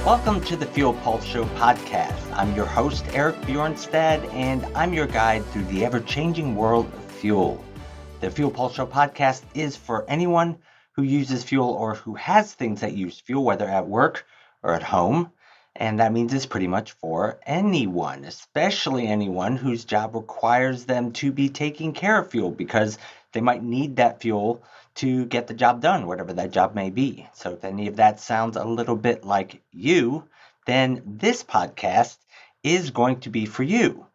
Welcome to the Fuel Pulse Show podcast. I'm your host, Eric Bjornstad, and I'm your guide through the ever-changing world of fuel. The Fuel Pulse Show podcast is for anyone who uses fuel or who has things that use fuel, whether at work or at home. And that means it's pretty much for anyone, especially anyone whose job requires them to be taking care of fuel because they might need that fuel to get the job done, whatever that job may be. So if any of that sounds a little bit like you, then this podcast is going to be for you.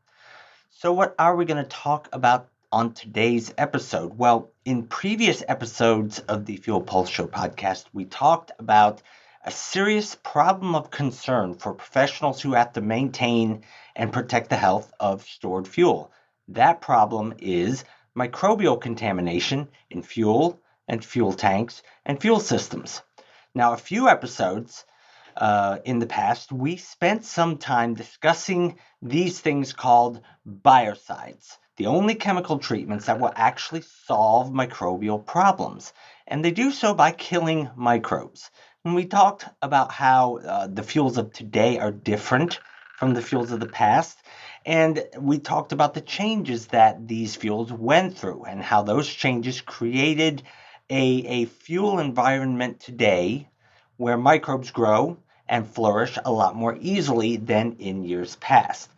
So what are we going to talk about on today's episode? Well, in previous episodes of the Fuel Pulse Show podcast, we talked about a serious problem of concern for professionals who have to maintain and protect the health of stored fuel. That problem is microbial contamination in fuel and fuel tanks and fuel systems. Now, a few episodes in the past, we spent some time discussing these things called biocides, the only chemical treatments that will actually solve microbial problems. And they do so by killing microbes. And we talked about how the fuels of today are different from the fuels of the past. And we talked about the changes that these fuels went through and how those changes created a fuel environment today where microbes grow and flourish a lot more easily than in years past.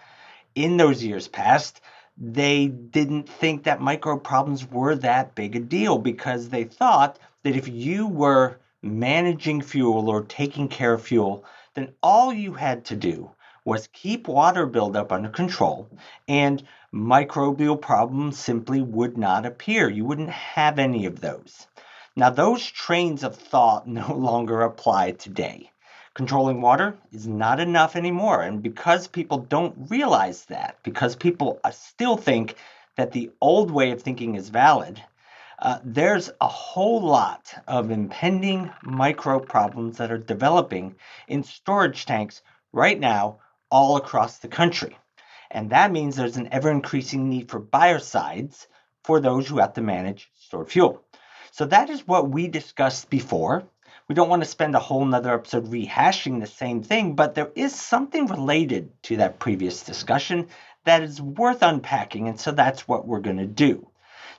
In those years past, they didn't think that microbe problems were that big a deal because they thought that if you were managing fuel or taking care of fuel, then all you had to do was keep water buildup under control and microbial problems simply would not appear. You wouldn't have any of those. Now, those trains of thought no longer apply today. Controlling water is not enough anymore. And because people don't realize that, because people still think that the old way of thinking is valid, there's a whole lot of impending microbe problems that are developing in storage tanks right now all across the country. And that means there's an ever-increasing need for biocides for those who have to manage stored fuel. So that is what we discussed before. We don't want to spend a whole nother episode rehashing the same thing, but there is something related to that previous discussion that is worth unpacking, and so that's what we're going to do.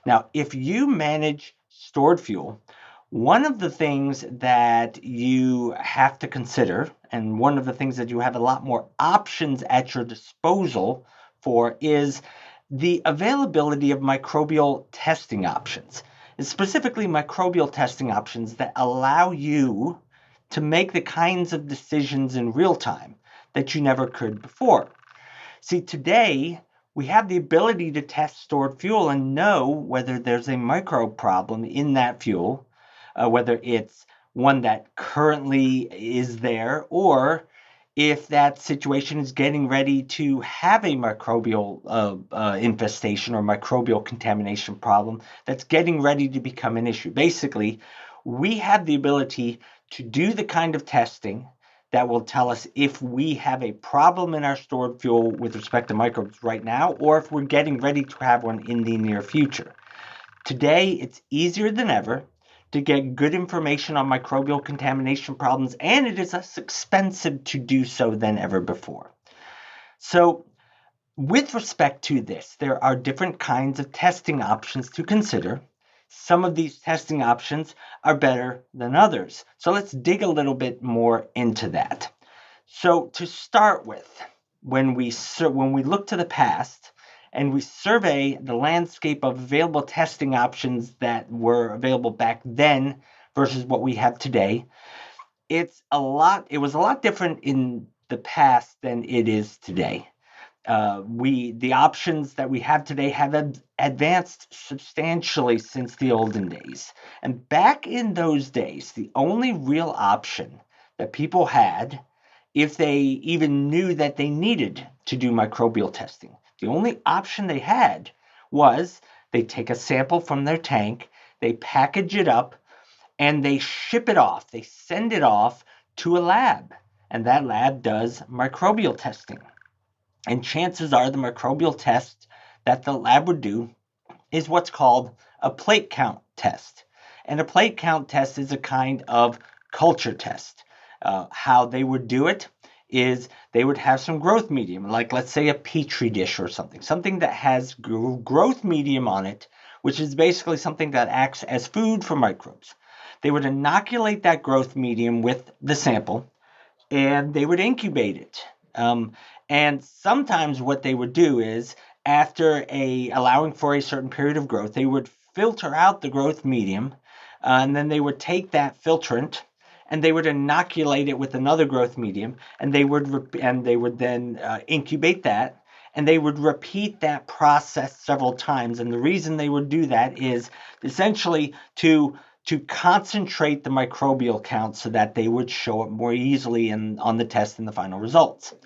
Now, if you manage stored fuel, one of the things that you have to consider, and one of the things that you have a lot more options at your disposal for, is the availability of microbial testing options. Specifically microbial testing options that allow you to make the kinds of decisions in real time that you never could before. See, today we have the ability to test stored fuel and know whether there's a microbe problem in that fuel, whether it's one that currently is there or if that situation is getting ready to have a microbial infestation or microbial contamination problem that's getting ready to become an issue. Basically, we have the ability to do the kind of testing that will tell us if we have a problem in our stored fuel with respect to microbes right now, or if we're getting ready to have one in the near future. Today, it's easier than ever to get good information on microbial contamination problems, and it is less expensive to do so than ever before. So, with respect to this, there are different kinds of testing options to consider. Some of these testing options are better than others. So let's dig a little bit more into that. So to start with, when we look to the past, and we survey the landscape of available testing options that were available back then versus what we have today, it was a lot different in the past than it is today. The options that we have today have advanced substantially since the olden days. And back in those days, the only real option that people had, if they even knew that they needed to do microbial testing, the only option they had was they take a sample from their tank, they package it up, and they ship it off. They send it off to a lab, and that lab does microbial testing. And chances are the microbial test that the lab would do is what's called a plate count test. And a plate count test is a kind of culture test. How they would do it is they would have some growth medium, like let's say a petri dish or something that has growth medium on it, which is basically something that acts as food for microbes. They would inoculate that growth medium with the sample, and they would incubate it. Um, and sometimes what they would do is, after allowing for a certain period of growth, they would filter out the growth medium, and then they would take that filtrant and they would inoculate it with another growth medium, and they would then incubate that, and they would repeat that process several times. And the reason they would do that is essentially to concentrate the microbial count so that they would show up more easily on the test in the final results.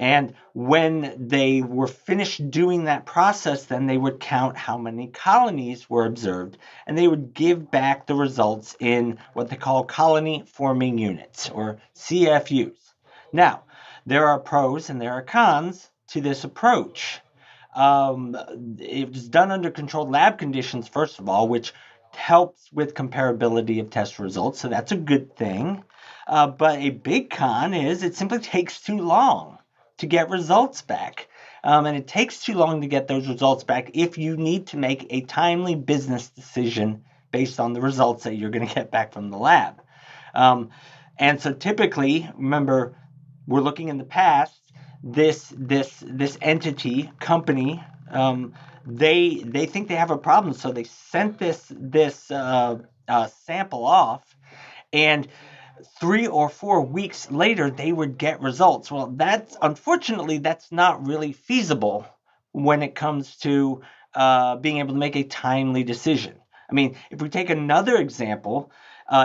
And when they were finished doing that process, then they would count how many colonies were observed, and they would give back the results in what they call colony forming units, or CFUs. Now, there are pros and there are cons to this approach. It was done under controlled lab conditions, first of all, which helps with comparability of test results, so that's a good thing. But a big con is it simply takes too long to get results back. And it takes too long to get those results back if you need to make a timely business decision based on the results that you're going to get back from the lab. And so typically, remember, we're looking in the past, this entity company, they think they have a problem, so they sent this sample off, and 3 or 4 weeks later they would get results. Well, unfortunately that's not really feasible when it comes to being able to make a timely decision. I mean, if we take another example,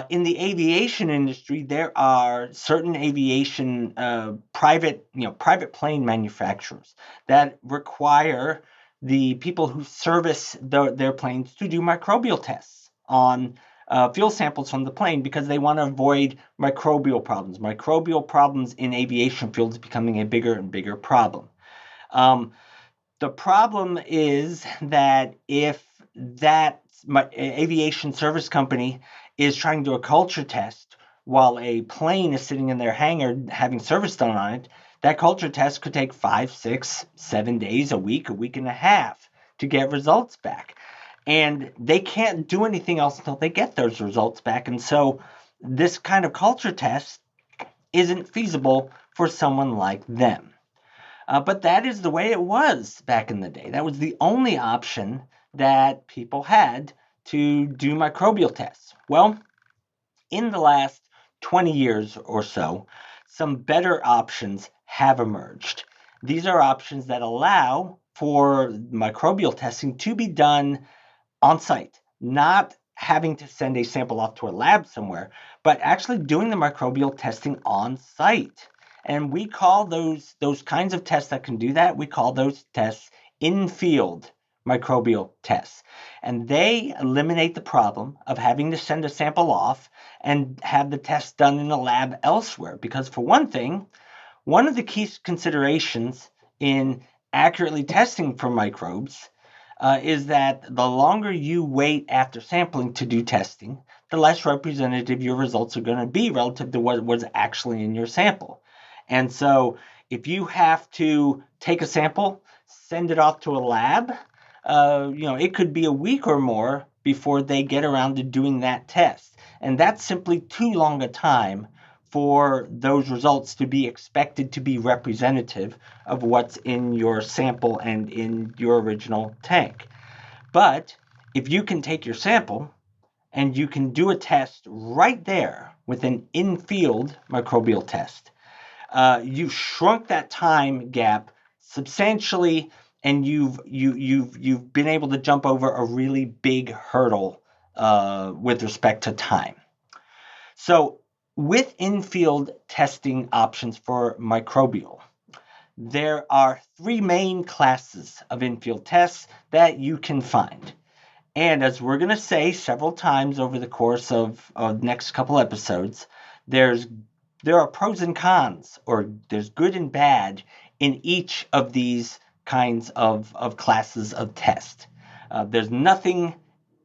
in the aviation industry, there are certain aviation private plane manufacturers that require the people who service their planes to do microbial tests on fuel samples from the plane, because they want to avoid microbial problems. Microbial problems in aviation fuel is becoming a bigger and bigger problem. The problem is that if that aviation service company is trying to do a culture test while a plane is sitting in their hangar having service done on it, that culture test could take 5, 6, 7 days, a week and a half to get results back. And they can't do anything else until they get those results back. And so this kind of culture test isn't feasible for someone like them. But that is the way it was back in the day. That was the only option that people had to do microbial tests. Well, in the last 20 years or so, some better options have emerged. These are options that allow for microbial testing to be done on site, not having to send a sample off to a lab somewhere, but actually doing the microbial testing on site. And we call those kinds of tests that can do that, we call those tests in-field microbial tests. And they eliminate the problem of having to send a sample off and have the test done in a lab elsewhere. Because for one thing, one of the key considerations in accurately testing for microbes is that the longer you wait after sampling to do testing, the less representative your results are going to be relative to what was actually in your sample. And so if you have to take a sample, send it off to a lab, it could be a week or more before they get around to doing that test. And that's simply too long a time for those results to be expected to be representative of what's in your sample and in your original tank. But if you can take your sample and you can do a test right there with an in-field microbial test, you've shrunk that time gap substantially, and you've been able to jump over a really big hurdle with respect to time. So with in-field testing options for microbial, there are 3 main classes of in-field tests that you can find. And as we're going to say several times over the course of the next couple episodes, there are pros and cons, or there's good and bad in each of these kinds of classes of test. There's nothing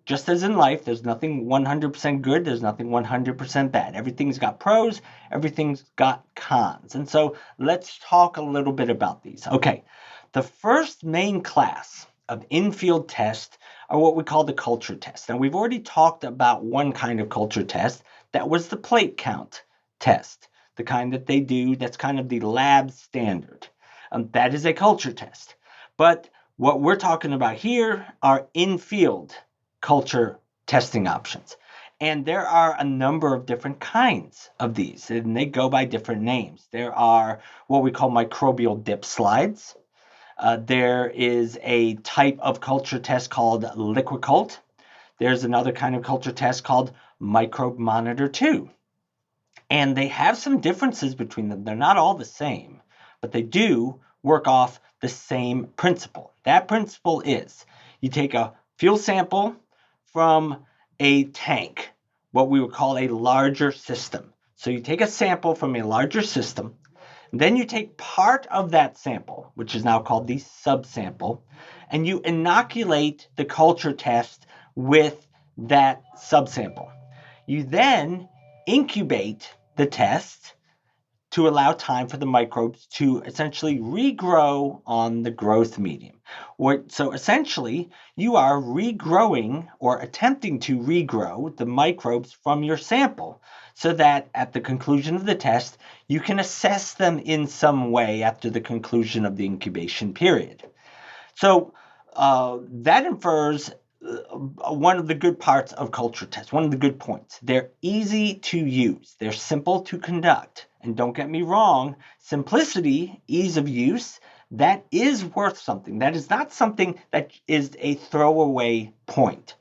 just as in life, there's nothing 100% good, there's nothing 100% bad. Everything's got pros, everything's got cons. And so let's talk a little bit about these. Okay, the first main class of in-field tests are what we call the culture test. Now, we've already talked about one kind of culture test. That was the plate count test, the kind that they do, that's kind of the lab standard. That is a culture test. But what we're talking about here are in-field culture testing options. And there are a number of different kinds of these, and they go by different names. There are what we call microbial dip slides. There is a type of culture test called LiquiCult. There's another kind of culture test called Microbe Monitor 2. And they have some differences between them. They're not all the same, but they do work off the same principle. That principle is you take a fuel sample from a tank, what we would call a larger system. So you take a sample from a larger system, then you take part of that sample, which is now called the subsample, and you inoculate the culture test with that subsample. You then incubate the test to allow time for the microbes to essentially regrow on the growth medium. So essentially, you are regrowing or attempting to regrow the microbes from your sample so that at the conclusion of the test, you can assess them in some way after the conclusion of the incubation period. So that infers one of the good parts of culture tests, one of the good points. They're easy to use. They're simple to conduct. And don't get me wrong, simplicity, ease of use, that is worth something. That is not something that is a throwaway point.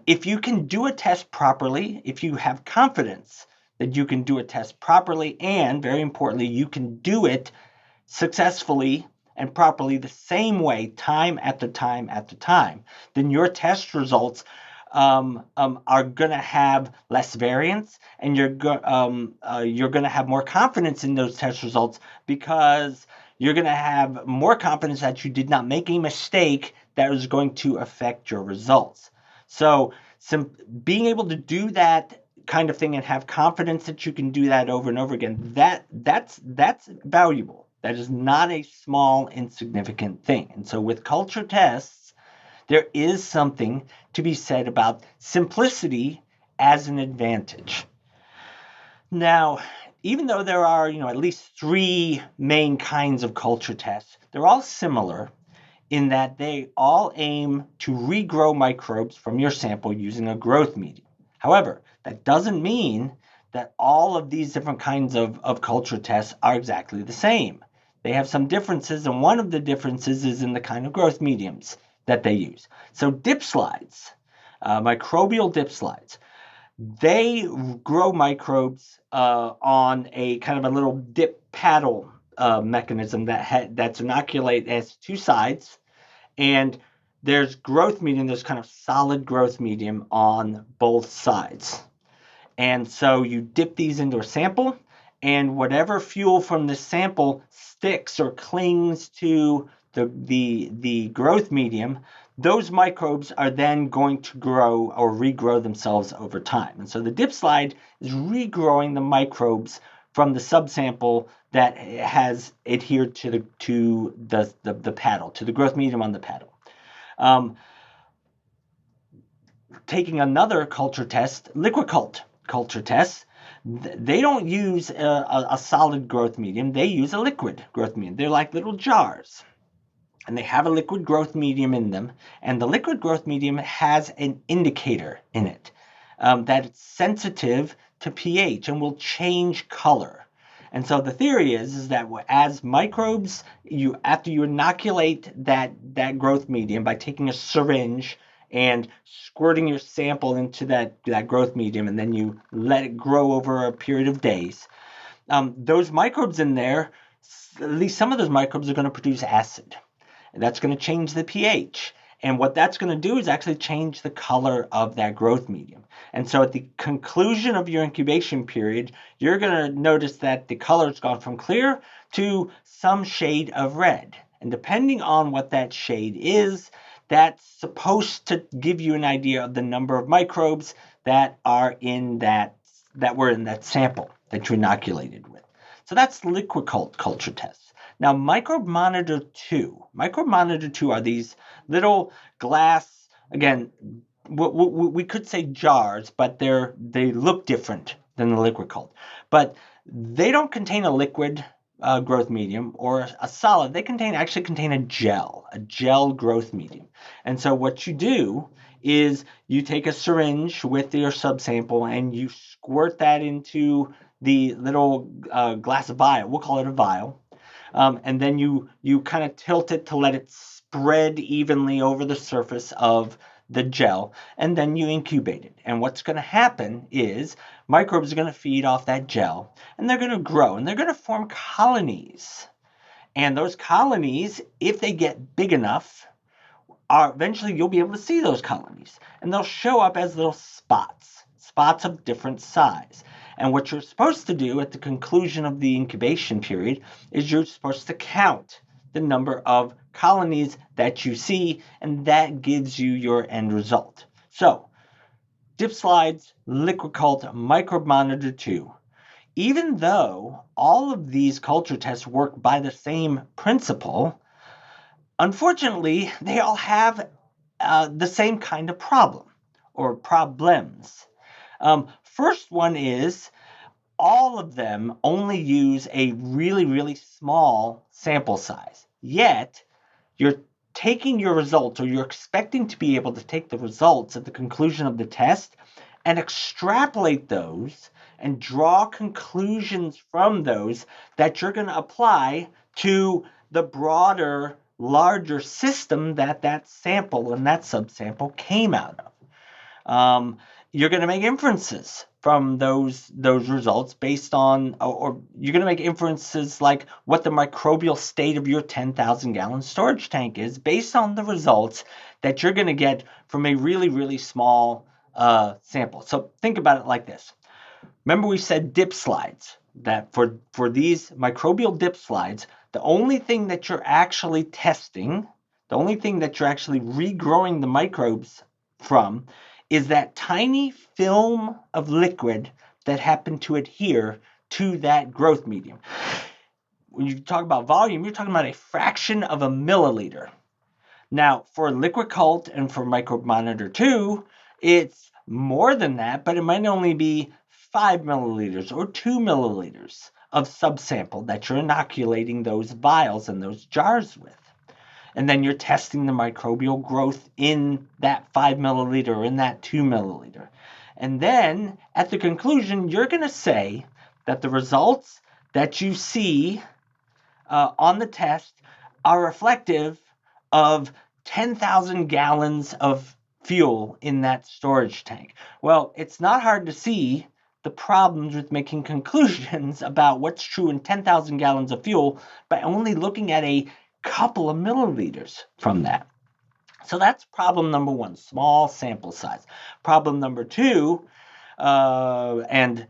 If you can do a test properly, if you have confidence that you can do a test properly, and very importantly, you can do it successfully and properly the same way time after time after time, then your test results are going to have less variance, and you're going to have more confidence in those test results because you're going to have more confidence that you did not make a mistake that was going to affect your results. So being able to do that kind of thing and have confidence that you can do that over and over again, that's valuable. That is not a small, insignificant thing. And so with culture tests, there is something to be said about simplicity as an advantage. Now, even though there are, at least 3 main kinds of culture tests, they're all similar in that they all aim to regrow microbes from your sample using a growth medium. However, that doesn't mean that all of these different kinds of culture tests are exactly the same. They have some differences, and one of the differences is in the kind of growth mediums that they use. So dip slides, microbial dip slides, they grow microbes on a kind of a little dip paddle mechanism that's inoculate as 2 sides, and there's growth medium, there's kind of solid growth medium on both sides. And so you dip these into a sample, and whatever fuel from the sample sticks or clings to the growth medium, those microbes are then going to grow or regrow themselves over time. And so the dip slide is regrowing the microbes from the subsample that has adhered to the paddle, to the growth medium on the paddle. Taking another culture test, LiquiCult culture tests, they don't use a solid growth medium. They use a liquid growth medium. They're like little jars, and they have a liquid growth medium in them. And the liquid growth medium has an indicator in it that it's sensitive to pH and will change color. And so the theory is that as microbes, after you inoculate that growth medium by taking a syringe and squirting your sample into that growth medium, and then you let it grow over a period of days, those microbes in there, at least some of those microbes are going to produce acid. And that's going to change the pH. And what that's going to do is actually change the color of that growth medium. And so at the conclusion of your incubation period, you're going to notice that the color has gone from clear to some shade of red. And depending on what that shade is, that's supposed to give you an idea of the number of microbes that are in that were in that sample that you inoculated with. So that's liquid culture tests. Now, Microbe Monitor 2. Microbe Monitor 2 are these little glass, again, we could say jars, but they look different than the liquid cult. But they don't contain a liquid growth medium or a solid. They actually contain a gel growth medium. And so what you do is you take a syringe with your subsample and you squirt that into the little glass vial. We'll call it a vial. And then you kind of tilt it to let it spread evenly over the surface of the gel, and then you incubate it. And what's going to happen is microbes are going to feed off that gel, and they're going to grow, and they're going to form colonies. And those colonies, if they get big enough, eventually you'll be able to see those colonies, and they'll show up as little spots of different size. And what you're supposed to do at the conclusion of the incubation period is you're supposed to count the number of colonies that you see, and that gives you your end result. So, dip slides, liquid cult, Microbe Monitor 2. Even though all of these culture tests work by the same principle, unfortunately, they all have the same kind of problem or problems. First one is all of them only use a really, really small sample size. Yet, you're taking your results, or you're expecting to be able to take the results at the conclusion of the test and extrapolate those and draw conclusions from those that you're going to apply to the broader, larger system that sample and that subsample came out of. You're going to make inferences from those results based on, or you're going to make inferences like what the microbial state of your 10,000 gallon storage tank is based on the results that you're going to get from a really, really small sample. So think about it like this. Remember we said dip slides, that for these microbial dip slides, the only thing that you're actually testing, the only thing that you're actually regrowing the microbes from is that tiny film of liquid that happened to adhere to that growth medium. When you talk about volume, you're talking about a fraction of a milliliter. Now, for liquid cult and for Microbe Monitor 2, it's more than that, but it might only be 5 milliliters or 2 milliliters of subsample that you're inoculating those vials and those jars with. And then you're testing the microbial growth in that 5 milliliter or in that 2 milliliter. And then at the conclusion, you're going to say that the results that you see on the test are reflective of 10,000 gallons of fuel in that storage tank. Well, it's not hard to see the problems with making conclusions about what's true in 10,000 gallons of fuel by only looking at a couple of milliliters from that. So that's problem number one, small sample size. Problem number two, and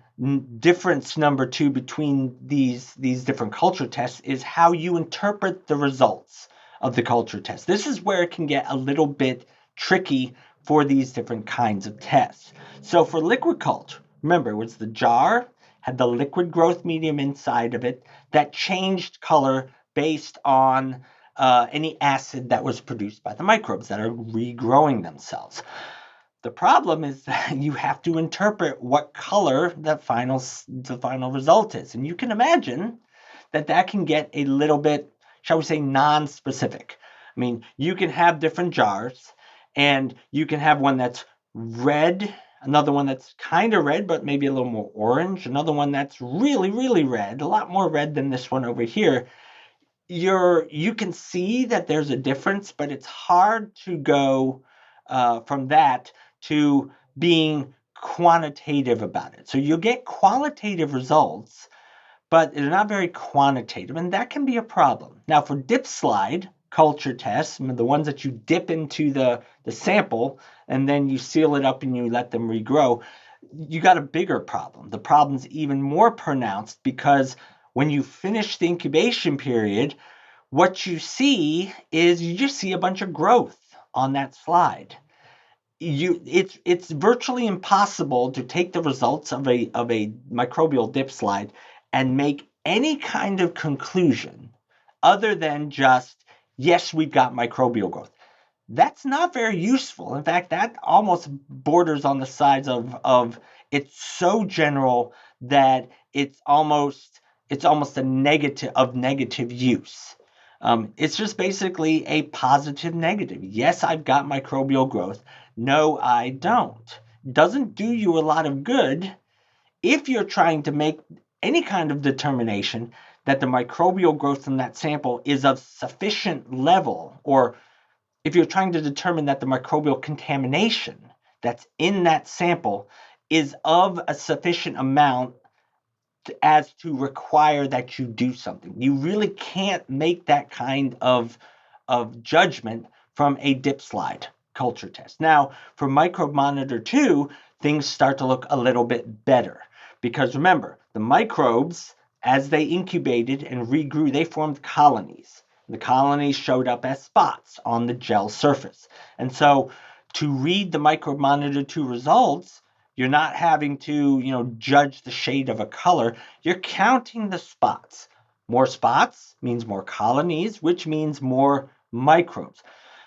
difference number two between these different culture tests is how you interpret the results of the culture test. This is where it can get a little bit tricky for these different kinds of tests. So for liquid culture, remember, it was the jar, had the liquid growth medium inside of it that changed color based on any acid that was produced by the microbes that are regrowing themselves. The problem is that you have to interpret what color the final result is. And you can imagine that can get a little bit, shall we say, non-specific. I mean, you can have different jars, and you can have one that's red, another one that's kind of red, but maybe a little more orange, another one that's really, really red, a lot more red than this one over here. You can see that there's a difference, but it's hard to go from that to being quantitative about it. So you'll get qualitative results, but they're not very quantitative, and that can be a problem. Now, for dip slide culture tests, the ones that you dip into the sample and then you seal it up and you let them regrow, you got a bigger problem. The problem's even more pronounced because when you finish the incubation period, what you see is you just see a bunch of growth. on that slide. It's virtually impossible to take the results of a microbial dip slide and make any kind of conclusion other than just, yes, we've got microbial growth. That's not very useful. In fact, that almost borders on the sides of it's so general that it's almost a negative use. It's just basically a positive negative. Yes, I've got microbial growth. No, I don't. Doesn't do you a lot of good if you're trying to make any kind of determination that the microbial growth in that sample is of sufficient level, or if you're trying to determine that the microbial contamination that's in that sample is of a sufficient amount as to require that you do something. You really can't make that kind of judgment from a dip slide culture test. Now, for Microbe Monitor 2, things start to look a little bit better. Because remember, the microbes, as they incubated and regrew, they formed colonies. The colonies showed up as spots on the gel surface. And so to read the Microbe Monitor 2 results, you're not having to, judge the shade of a color. You're counting the spots. More spots means more colonies, which means more microbes.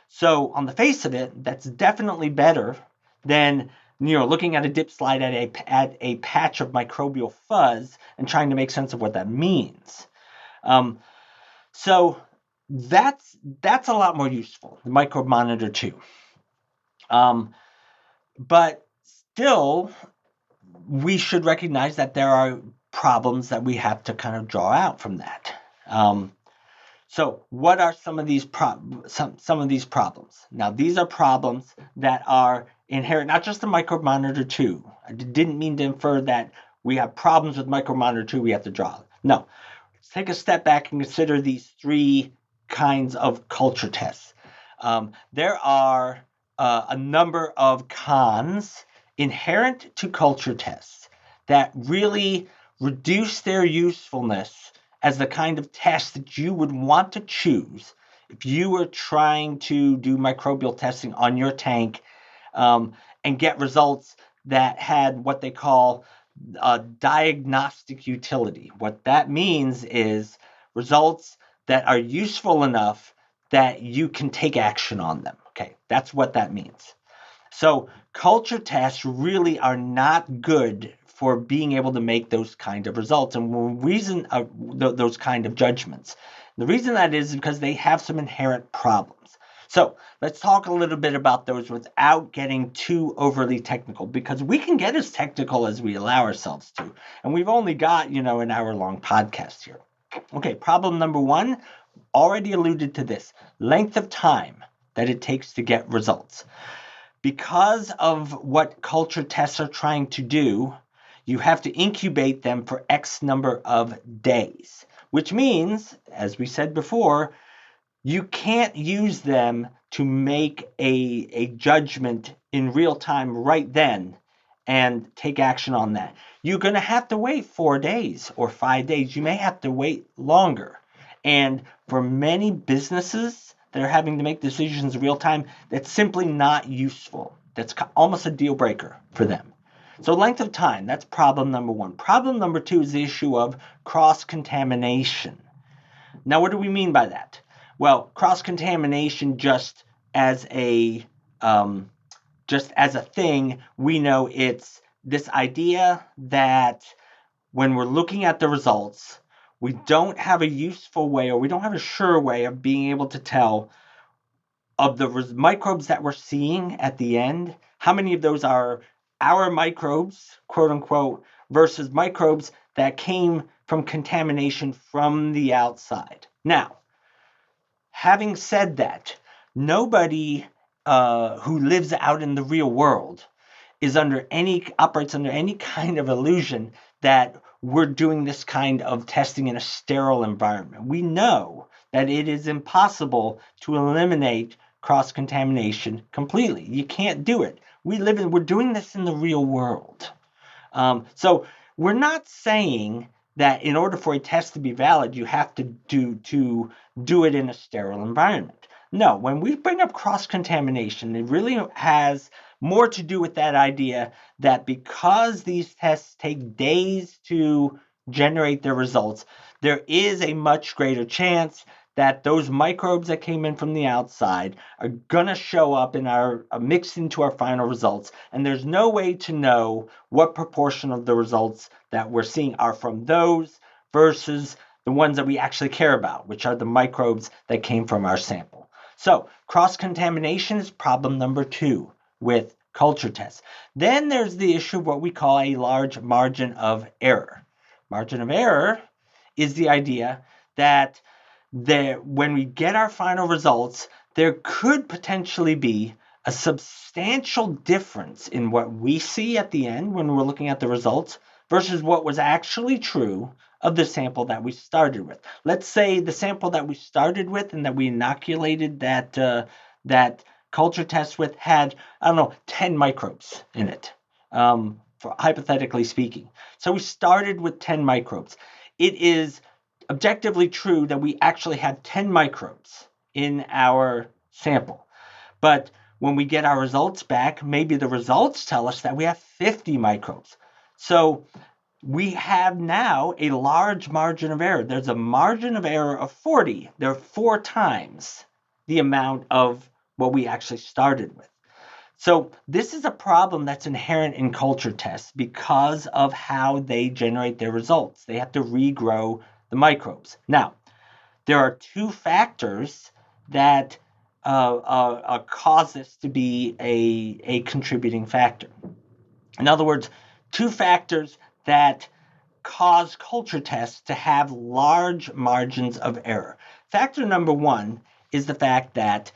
So on the face of it, that's definitely better than looking at a dip slide at a patch of microbial fuzz and trying to make sense of what that means. So that's a lot more useful, the Microbe Monitor 2. But still, we should recognize that there are problems that we have to kind of draw out from that. So what are some of these some of these problems? Now, these are problems that are inherent, not just in Microbe Monitor 2. I didn't mean to infer that we have problems with Microbe Monitor 2 we have to draw. No. Let's take a step back and consider these three kinds of culture tests. There are a number of cons inherent to culture tests that really reduce their usefulness as the kind of test that you would want to choose if you were trying to do microbial testing on your tank and get results that had what they call diagnostic utility. What that means is results that are useful enough that you can take action on them. Okay, that's what that means. So culture tests really are not good for being able to make those kind of results and those kind of judgments. The reason that is because they have some inherent problems. So let's talk a little bit about those without getting too overly technical, because we can get as technical as we allow ourselves to. And we've only got, an hour-long podcast here. Okay, problem number one, already alluded to this, length of time that it takes to get results. Because of what culture tests are trying to do, you have to incubate them for X number of days, which means, as we said before, you can't use them to make a judgment in real time right then and take action on that. You're going to have to wait 4 days or 5 days. You may have to wait longer. And for many businesses that are having to make decisions in real time, that's simply not useful. That's almost a deal breaker for them. So length of time, that's problem number one. Problem number two is the issue of cross-contamination. Now, what do we mean by that? Well, cross-contamination just as a thing, we know it's this idea that when we're looking at the results, we don't have a useful way, or we don't have a sure way of being able to tell of the microbes that we're seeing at the end, how many of those are our microbes, quote unquote, versus microbes that came from contamination from the outside. Now, having said that, nobody who lives out in the real world operates under any kind of illusion that we're doing this kind of testing in a sterile environment. We know that it is impossible to eliminate cross-contamination completely. You can't do it. We're doing this in the real world. So we're not saying that in order for a test to be valid, you have to do it in a sterile environment. No, when we bring up cross-contamination, it really has more to do with that idea that because these tests take days to generate their results, there is a much greater chance that those microbes that came in from the outside are going to show up in our mixed into our final results. And there's no way to know what proportion of the results that we're seeing are from those versus the ones that we actually care about, which are the microbes that came from our sample. So cross-contamination is problem number 2 with culture tests. Then there's the issue of what we call a large margin of error. Margin of error is the idea that when we get our final results, there could potentially be a substantial difference in what we see at the end when we're looking at the results versus what was actually true of the sample that we started with. Let's say the sample that we started with and that we inoculated that culture test with had, 10 microbes in it, for hypothetically speaking. So we started with 10 microbes. It is objectively true that we actually have 10 microbes in our sample. But when we get our results back, maybe the results tell us that we have 50 microbes. So we have now a large margin of error. There's a margin of error of 40. There are 4 times the amount of what we actually started with. So this is a problem that's inherent in culture tests because of how they generate their results. They have to regrow the microbes. There are 2 factors that cause this to be a contributing factor. In other words, 2 factors that cause culture tests to have large margins of error. Factor number 1 is the fact that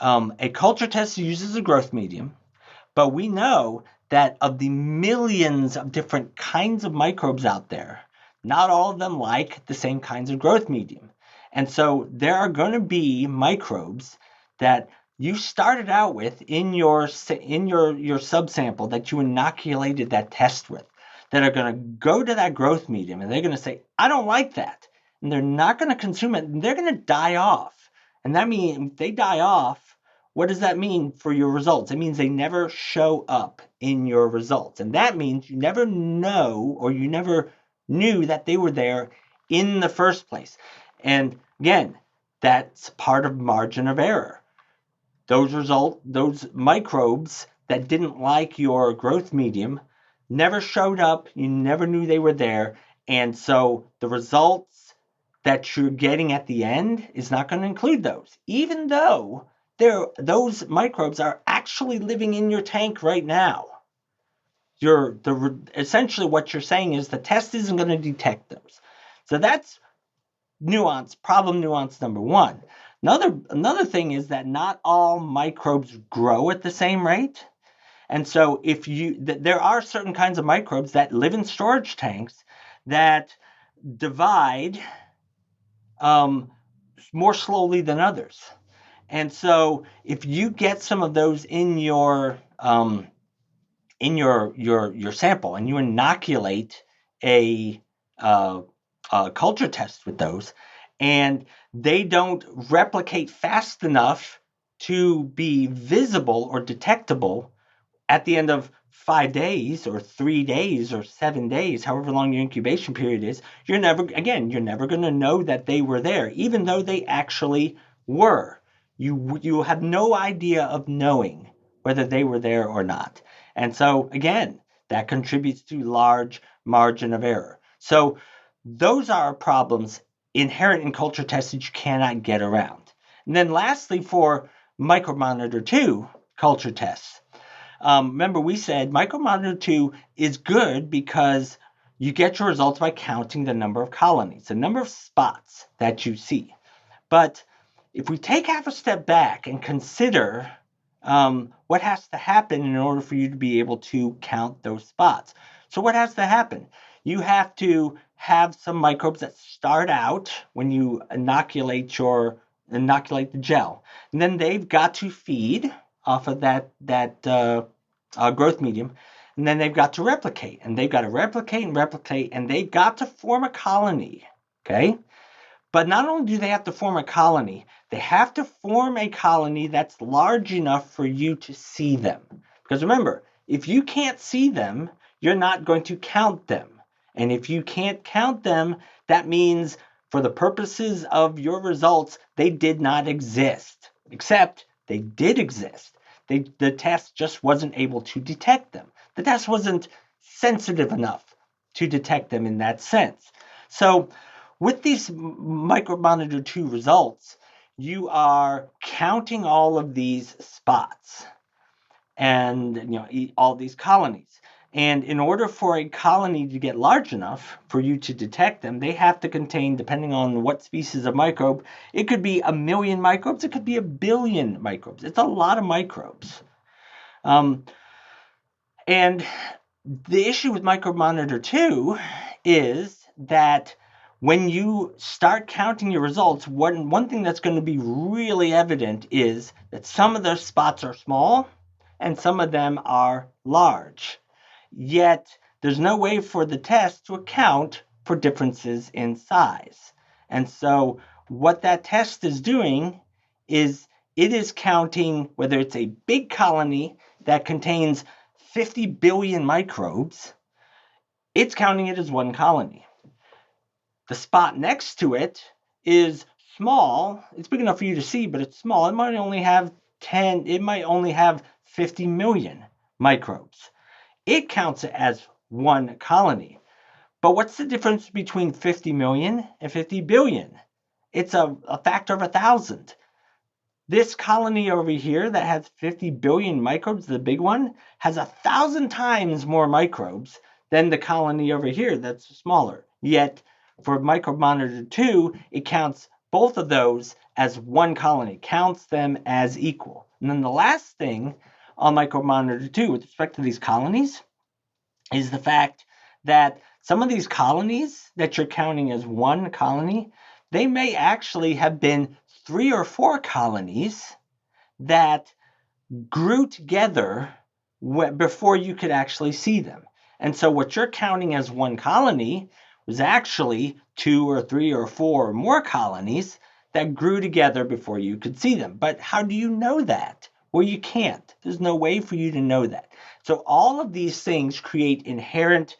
a culture test uses a growth medium, but we know that of the millions of different kinds of microbes out there, not all of them like the same kinds of growth medium. And so there are going to be microbes that you started out with in your subsample that you inoculated that test with that are going to go to that growth medium and they're going to say, I don't like that. And they're not going to consume it and they're going to die off. And that means if they die off, what does that mean for your results? It means they never show up in your results. And that means you never know or you never knew that they were there in the first place. And again, that's part of margin of error. Those microbes that didn't like your growth medium never showed up. You never knew they were there. And so the results that you're getting at the end is not going to include those, even though those microbes are actually living in your tank right now. Essentially what you're saying is the test isn't going to detect those. So that's problem nuance number 1. Another thing is that not all microbes grow at the same rate. And so there are certain kinds of microbes that live in storage tanks that divide more slowly than others. And so if you get some of those in your sample and you inoculate a culture test with those, and they don't replicate fast enough to be visible or detectable at the end of 5 days or 3 days or 7 days, however long your incubation period is, you're never going to know that they were there, even though they actually were. You have no idea of knowing whether they were there or not. And so, again, that contributes to large margin of error. So those are problems inherent in culture tests that you cannot get around. And then lastly, for Micromonitor 2 culture tests, remember we said Micromonitor 2 is good because you get your results by counting the number of colonies, the number of spots that you see. But if we take half a step back and consider what has to happen in order for you to be able to count those spots. So what has to happen? You have to have some microbes that start out when you inoculate the gel. And then they've got to feed off of that growth medium. And then they've got to replicate. And they've got to replicate, and they've got to form a colony. Okay? But not only do they have to form a colony, they have to form a colony that's large enough for you to see them. Because remember, if you can't see them, you're not going to count them. And if you can't count them, that means for the purposes of your results, they did not exist. Except they did exist. The test just wasn't able to detect them. The test wasn't sensitive enough to detect them in that sense. So with these Microbe Monitor 2 results, you are counting all of these spots and all these colonies. And in order for a colony to get large enough for you to detect them, they have to contain, depending on what species of microbe, it could be 1 million microbes, it could be 1 billion microbes. It's a lot of microbes. And the issue with Microbe Monitor 2 is that when you start counting your results, one thing that's going to be really evident is that some of those spots are small and some of them are large. Yet there's no way for the test to account for differences in size. And so what that test is doing is it is counting whether it's a big colony that contains 50 billion microbes, it's counting it as one colony. The spot next to it is small. It's big enough for you to see, but it's small. It might only have 50 million microbes. It counts it as one colony. But what's the difference between 50 million and 50 billion? It's a factor of 1,000. This colony over here that has 50 billion microbes, the big one, has 1,000 times more microbes than the colony over here that's smaller. Yet for Microbe Monitor 2, it counts both of those as one colony, counts them as equal. And then the last thing on Microbe Monitor 2 with respect to these colonies is the fact that some of these colonies that you're counting as one colony, they may actually have been 3 or 4 colonies that grew together before you could actually see them. And so what you're counting as one colony was actually 2 or 3 or 4 or more colonies that grew together before you could see them. But how do you know that? Well, you can't. There's no way for you to know that. So all of these things create inherent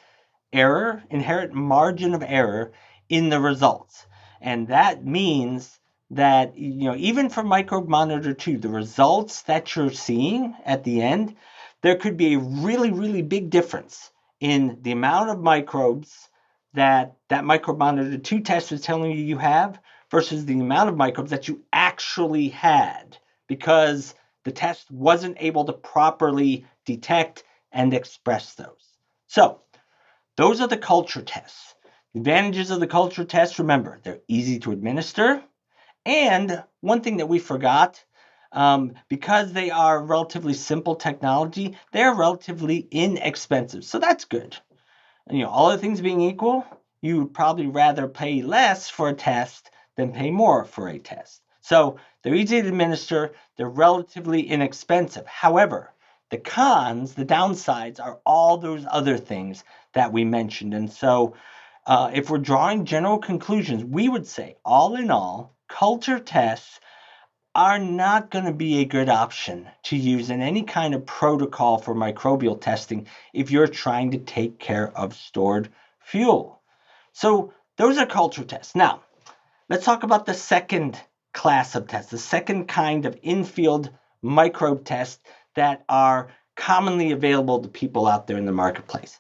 error, inherent margin of error in the results. And that means that, even for Microbe Monitor 2, the results that you're seeing at the end, there could be a really, really big difference in the amount of microbes that Microbe Monitor 2 test is telling you have versus the amount of microbes that you actually had, because the test wasn't able to properly detect and express those. So those are the culture tests. The advantages of the culture tests, remember, they're easy to administer. And one thing that we forgot, because they are relatively simple technology, they're relatively inexpensive. So that's good. And, all other things being equal, you would probably rather pay less for a test than pay more for a test. So they're easy to administer. They're relatively inexpensive. However, the cons, the downsides, are all those other things that we mentioned. And so if we're drawing general conclusions, we would say, all in all, culture tests are not going to be a good option to use in any kind of protocol for microbial testing if you're trying to take care of stored fuel. So those are culture tests. Now, let's talk about the second class of tests, the second kind of in-field microbe tests that are commonly available to people out there in the marketplace.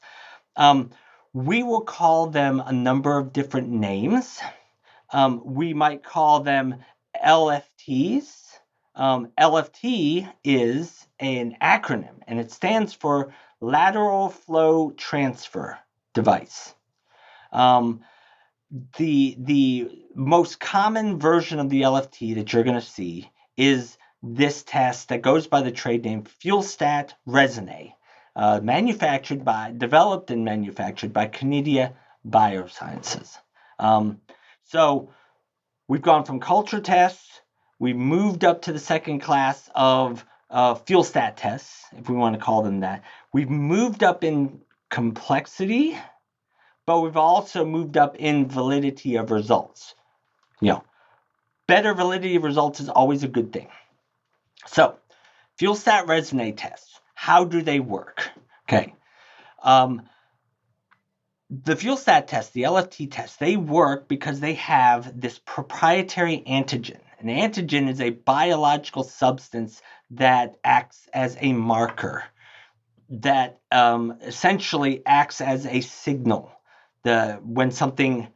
We will call them a number of different names. We might call them LFTs. LFT is an acronym, and it stands for Lateral Flow Transfer Device. The most common version of the LFT that you're going to see is this test that goes by the trade name FuelStat Resonate, developed and manufactured by Canidia Biocides. So we've gone from culture tests, we've moved up to the second class of FuelStat tests, if we want to call them that. We've moved up in complexity, but we've also moved up in validity of results. better validity of results is always a good thing. So, fuel stat resonate tests, how do they work? Okay. The fuel stat test, the LFT test, they work because they have this proprietary antigen. An antigen is a biological substance that acts as a marker, that essentially acts as a signal when something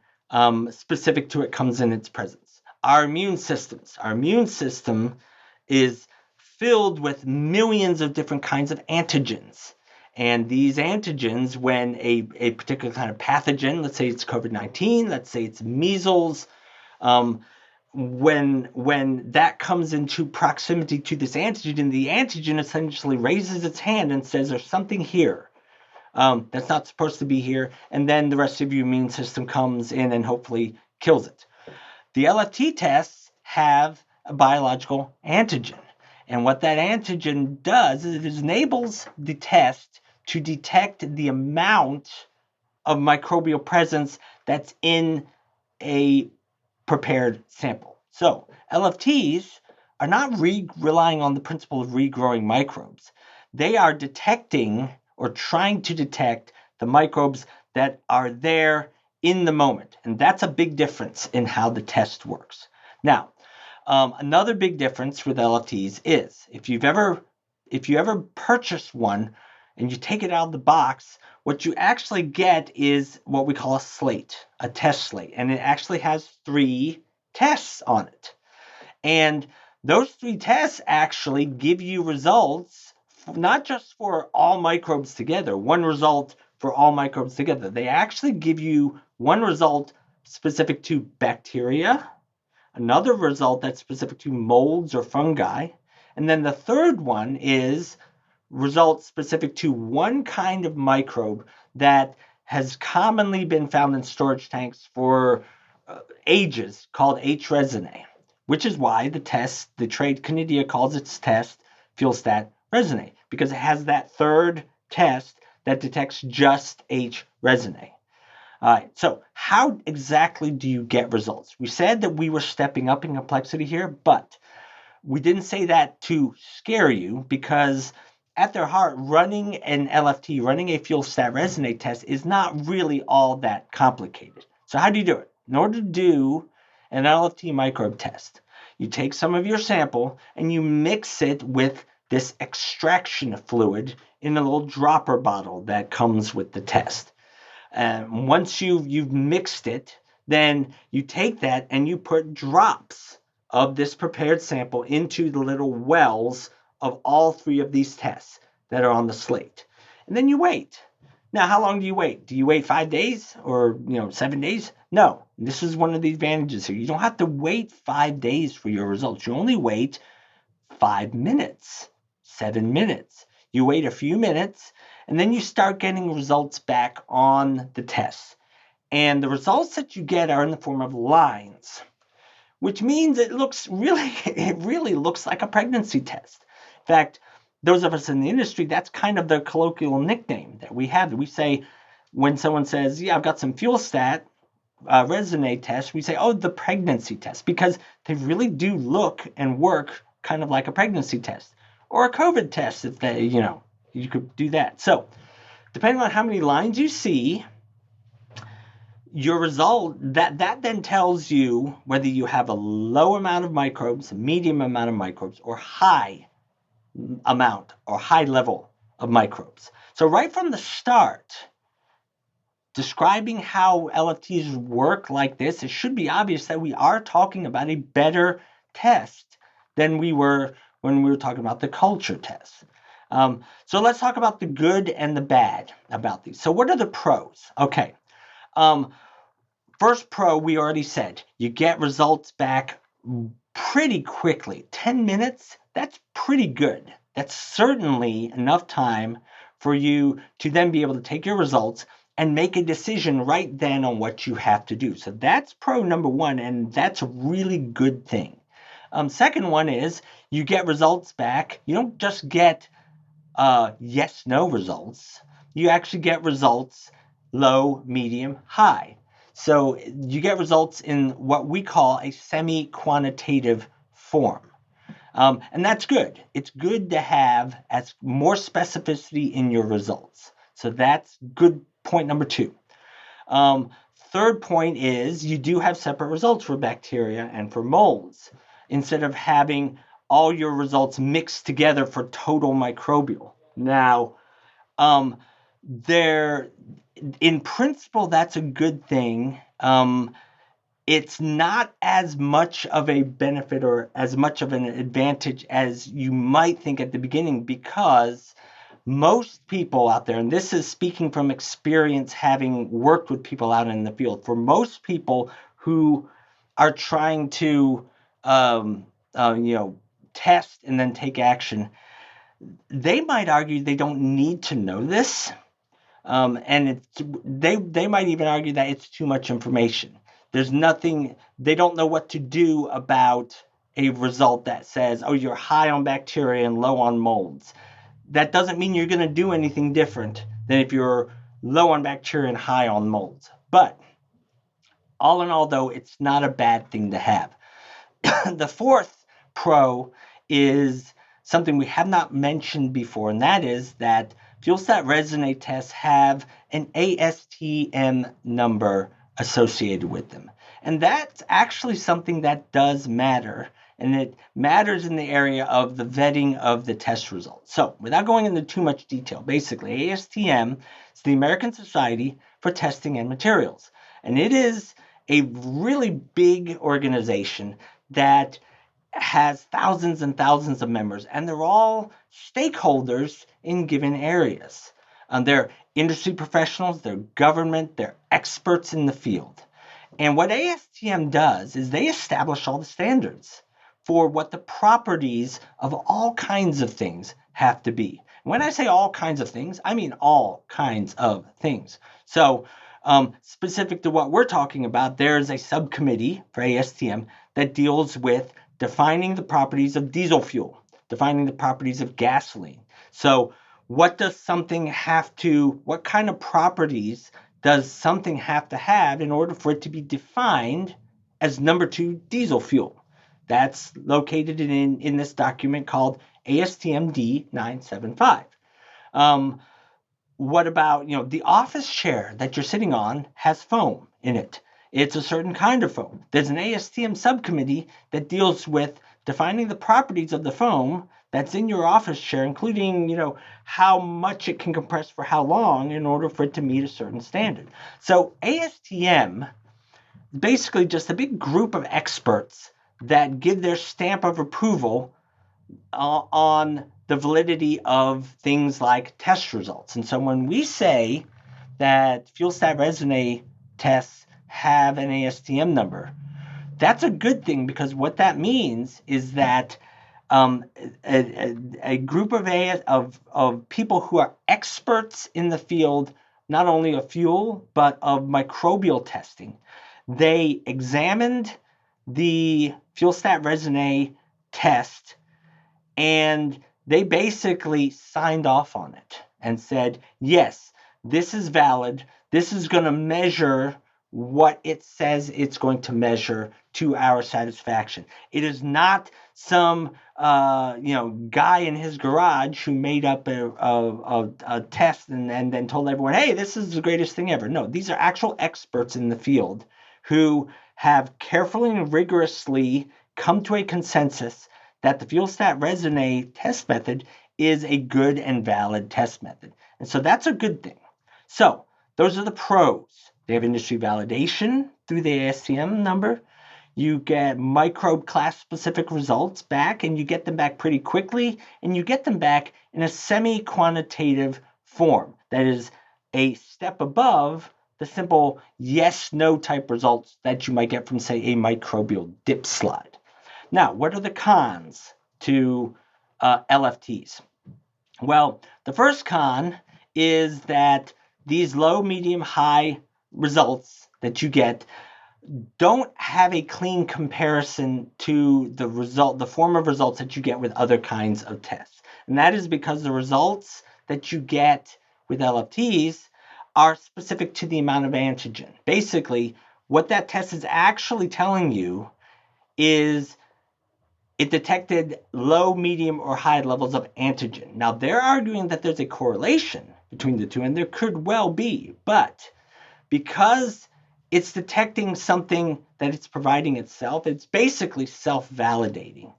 specific to it comes in its presence. Our immune system is filled with millions of different kinds of antigens. And these antigens, when a particular kind of pathogen, let's say it's COVID-19, let's say it's measles, when that comes into proximity to this antigen, the antigen essentially raises its hand and says, there's something here that's not supposed to be here. And then the rest of your immune system comes in and hopefully kills it. The LFT tests have a biological antigen. And what that antigen does is it enables the test to detect the amount of microbial presence that's in a prepared sample. So LFTs are not relying on the principle of regrowing microbes. They are detecting or trying to detect the microbes that are there in the moment. And that's a big difference in how the test works. Now, another big difference with LFTs is if you ever purchase one and you take it out of the box, what you actually get is what we call a slate, a test slate. And it actually has 3 tests on it. And those 3 tests actually give you results, not just for all microbes together, one result for all microbes together. They actually give you one result specific to bacteria, another result that's specific to molds or fungi, and then the third one is results specific to one kind of microbe that has commonly been found in storage tanks for ages, called H. resinae, which is why the trade Canidia calls its test fuel stat resinae, because it has that third test that detects just H. resinae. All right, so how exactly do you get results? We said that we were stepping up in complexity here, but we didn't say that to scare you, because at their heart, running an LFT, running a fuel stat resonate test is not really all that complicated. So how do you do it? In order to do an LFT microbe test, you take some of your sample and you mix it with this extraction fluid in a little dropper bottle that comes with the test. And once you've mixed it, then you take that and you put drops of this prepared sample into the little wells of all 3 of these tests that are on the slate. And then you wait. Now, how long do you wait? Do you wait 5 days or 7 days? No. This is one of the advantages here. You don't have to wait 5 days for your results. You only wait 5 minutes, 7 minutes. You wait a few minutes, and then you start getting results back on the tests. And the results that you get are in the form of lines, which means it really looks like a pregnancy test. In fact, those of us in the industry, that's kind of the colloquial nickname that we have. We say, when someone says, yeah, I've got some fuel stat resonate test, we say, oh, the pregnancy test, because they really do look and work kind of like a pregnancy test or a COVID test if they, you could do that. So depending on how many lines you see, your result, that then tells you whether you have a low amount of microbes, medium amount of microbes, or high amount or high level of microbes. So right from the start, describing how LFTs work like this, it should be obvious that we are talking about a better test than we were when we were talking about the culture test. So let's talk about the good and the bad about these. So what are the pros? Okay. First pro, we already said, you get results back pretty quickly. 10 minutes, that's pretty good. That's certainly enough time for you to then be able to take your results and make a decision right then on what you have to do. So that's pro number 1, and that's a really good thing. Second one is you get results back. You don't just get yes/no results. You actually get results low, medium, high. So you get results in what we call a semi-quantitative form. And that's good. It's good to have as more specificity in your results. So that's good point number two. Um, Third point is you do have separate results for bacteria and for molds instead of having all your results mixed together for total microbial. Now, there, in principle, that's a good thing. It's not as much of a benefit or as much of an advantage as you might think at the beginning, because most people out there, and this is speaking from experience having worked with people out in the field, for most people who are trying to test and then take action, they might argue they don't need to know this. And they might even argue that it's too much information. There's nothing, they don't know what to do about a result that says, oh, you're high on bacteria and low on molds. That doesn't mean you're going to do anything different than if you're low on bacteria and high on molds. But all in all, though, it's not a bad thing to have. The fourth pro is something we have not mentioned before, and that is that fuel stat resume tests have an ASTM number associated with them. And that's actually something that does matter, and it matters in the area of the vetting of the test results. So, without going into too much detail, basically, ASTM is the American Society for Testing and Materials, and it is a really big organization that has thousands and thousands of members, and they're all stakeholders in given areas. They're industry professionals, they're government, they're experts in the field. And what ASTM does is they establish all the standards for what the properties of all kinds of things have to be. When I say all kinds of things, I mean all kinds of things. So, specific to what we're talking about, there's a subcommittee for ASTM that deals with defining the properties of diesel fuel, defining the properties of gasoline. So, what kind of properties does something have to have in order for it to be defined as number 2 diesel fuel? That's located in this document called ASTM D975. What about, the office chair that you're sitting on has foam in it. It's a certain kind of foam. There's an ASTM subcommittee that deals with defining the properties of the foam that's in your office chair, including, how much it can compress for how long in order for it to meet a certain standard. So ASTM is basically just a big group of experts that give their stamp of approval on the validity of things like test results. And so when we say that fuel stat resume tests have an ASTM number, that's a good thing, because what that means is that a group of people who are experts in the field, not only of fuel, but of microbial testing, they examined the fuel stat resume test and they basically signed off on it and said, yes, this is valid. This is going to measure what it says it's going to measure to our satisfaction. It is not some guy in his garage who made up a test and then told everyone, hey, this is the greatest thing ever. No, these are actual experts in the field who have carefully and rigorously come to a consensus that the fuel stat resume test method is a good and valid test method. And so that's a good thing. So those are the pros. They have industry validation through the ASTM number. You get microbe class specific results back, and you get them back pretty quickly, and you get them back in a semi-quantitative form. That is a step above the simple yes-no type results that you might get from, say, a microbial dip slide. Now, what are the cons to LFTs? Well, the first con is that these low, medium, high results that you get don't have a clean comparison to the form of results that you get with other kinds of tests. And that is because the results that you get with LFTs are specific to the amount of antigen. Basically, what that test is actually telling you is it detected low, medium, or high levels of antigen. Now, they're arguing that there's a correlation between the two, and there could well be, but because it's detecting something that it's providing itself, it's basically self-validating.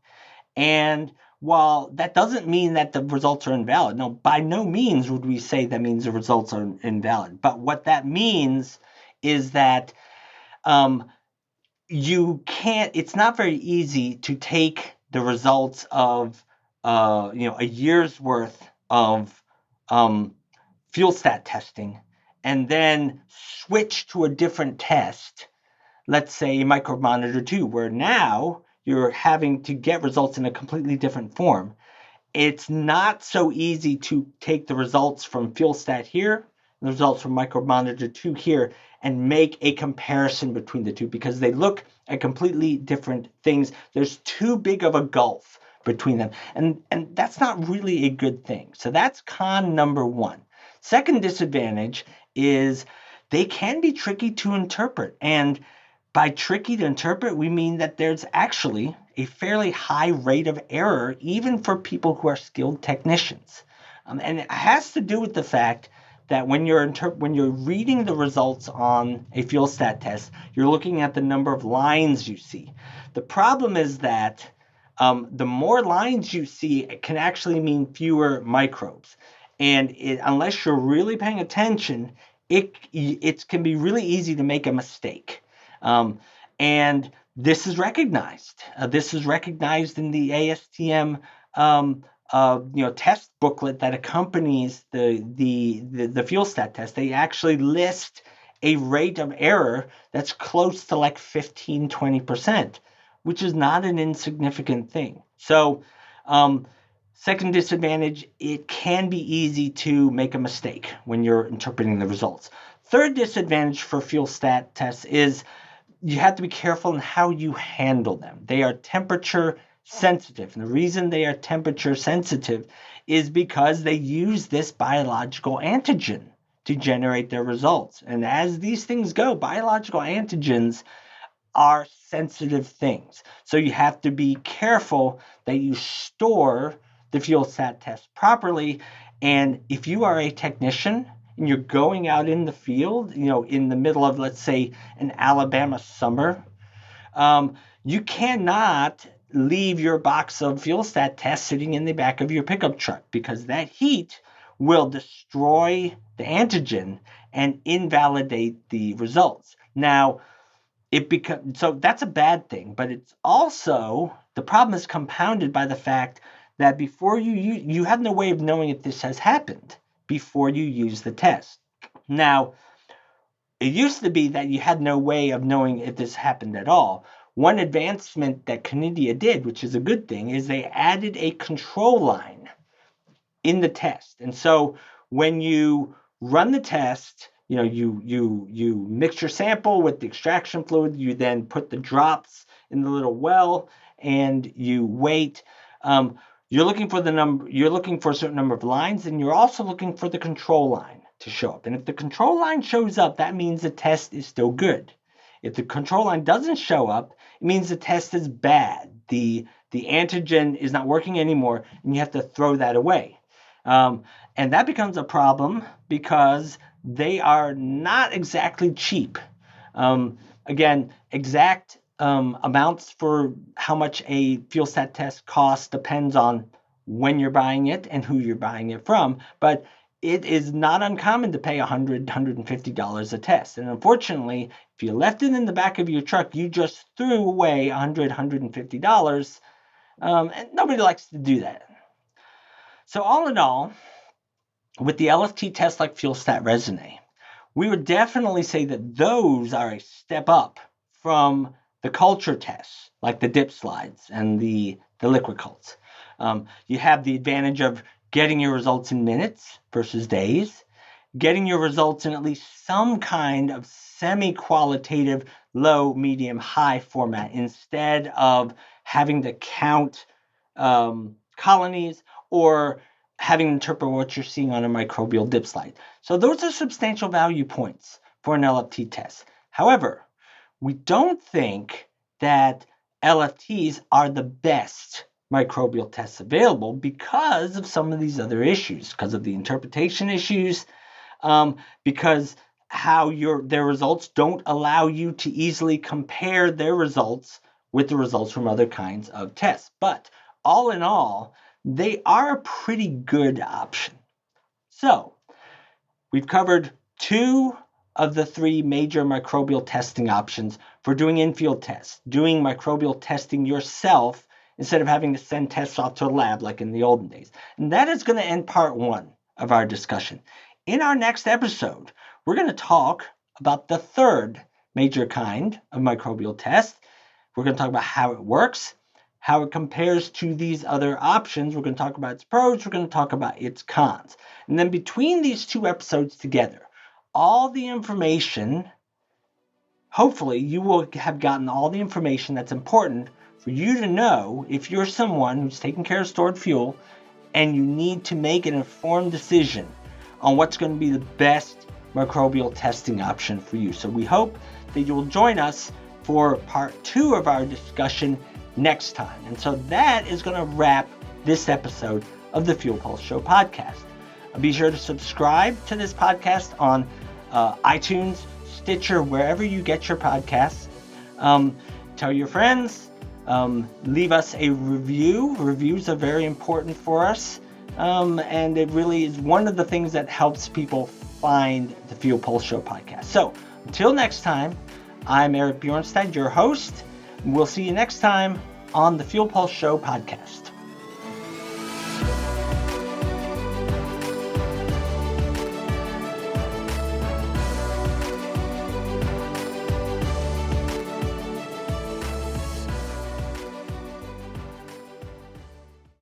And while that doesn't mean that the results are invalid, no, by no means would we say that means the results are invalid. But what that means is that you can't, it's not very easy to take the results of, a year's worth of fuel stat testing and then switch to a different test, let's say Microbe Monitor 2, where now you're having to get results in a completely different form. It's not so easy to take the results from fuel stat here, the results from Microbe Monitor 2 here, and make a comparison between the two because they look at completely different things. There's too big of a gulf between them, and that's not really a good thing. So that's con number one. Second disadvantage is they can be tricky to interpret, and by tricky to interpret, we mean that there's actually a fairly high rate of error, even for people who are skilled technicians. And it has to do with the fact that when you're reading the results on a fuel stat test, you're looking at the number of lines you see. The problem is that the more lines you see, it can actually mean fewer microbes. And unless you're really paying attention, it can be really easy to make a mistake. And this is recognized. This is recognized in the ASTM test booklet that accompanies the fuel stat test. They actually list a rate of error that's close to like 15-20%, which is not an insignificant thing. So second disadvantage, it can be easy to make a mistake when you're interpreting the results. Third disadvantage for fuel stat tests is you have to be careful in how you handle them. They are temperature sensitive. And the reason they are temperature sensitive is because they use this biological antigen to generate their results. And as these things go, biological antigens are sensitive things. So you have to be careful that you store the fuel stat test properly. And if you are a technician and you're going out in the field, in the middle of, let's say, an Alabama summer, you cannot leave your box of fuel stat tests sitting in the back of your pickup truck because that heat will destroy the antigen and invalidate the results. Now, so that's a bad thing, but it's also, the problem is compounded by the fact that before you have no way of knowing if this has happened before you use the test. Now, it used to be that you had no way of knowing if this happened at all. One advancement that Canidia did, which is a good thing, is they added a control line in the test. And so when you run the test, you mix your sample with the extraction fluid, you then put the drops in the little well, and you wait. You're looking for a certain number of lines, and you're also looking for the control line to show up. And if the control line shows up, that means the test is still good. If the control line doesn't show up, it means the test is bad. The antigen is not working anymore, and you have to throw that away. And that becomes a problem because they are not exactly cheap. Again, exact amounts for how much a fuel stat test costs depends on when you're buying it and who you're buying it from. But it is not uncommon to pay $100, $150 a test. And unfortunately, if you left it in the back of your truck, you just threw away $100, $150. And nobody likes to do that. So all in all, with the LFT test like FuelStat Resume, we would definitely say that those are a step up from the culture tests, like the dip slides and the liquid cults. You have the advantage of getting your results in minutes versus days, getting your results in at least some kind of semi-qualitative low, medium, high format instead of having to count colonies or having to interpret what you're seeing on a microbial dip slide. So those are substantial value points for an LFT test. However, we don't think that LFTs are the best microbial tests available because of some of these other issues, because of the interpretation issues, because how their results don't allow you to easily compare their results with the results from other kinds of tests. But all in all, they are a pretty good option. So we've covered 2 of the 3 major microbial testing options for doing in-field tests, doing microbial testing yourself instead of having to send tests off to a lab like in the olden days. And that is going to end part 1 of our discussion. In our next episode, we're going to talk about the 3rd major kind of microbial test. We're going to talk about how it works, how it compares to these other options. We're going to talk about its pros. We're going to talk about its cons. And then between these 2 episodes together, all the information, hopefully you will have gotten all the information that's important for you to know if you're someone who's taking care of stored fuel and you need to make an informed decision on what's going to be the best microbial testing option for you. So we hope that you'll join us for part 2 of our discussion next time. And so that is going to wrap this episode of the Fuel Pulse Show podcast. Be sure to subscribe to this podcast on iTunes, Stitcher, wherever you get your podcasts. Tell your friends. Leave us a review. Reviews are very important for us. And it really is one of the things that helps people find the Fuel Pulse Show podcast. So until next time, I'm Eric Bjornstad, your host. We'll see you next time on the Fuel Pulse Show podcast.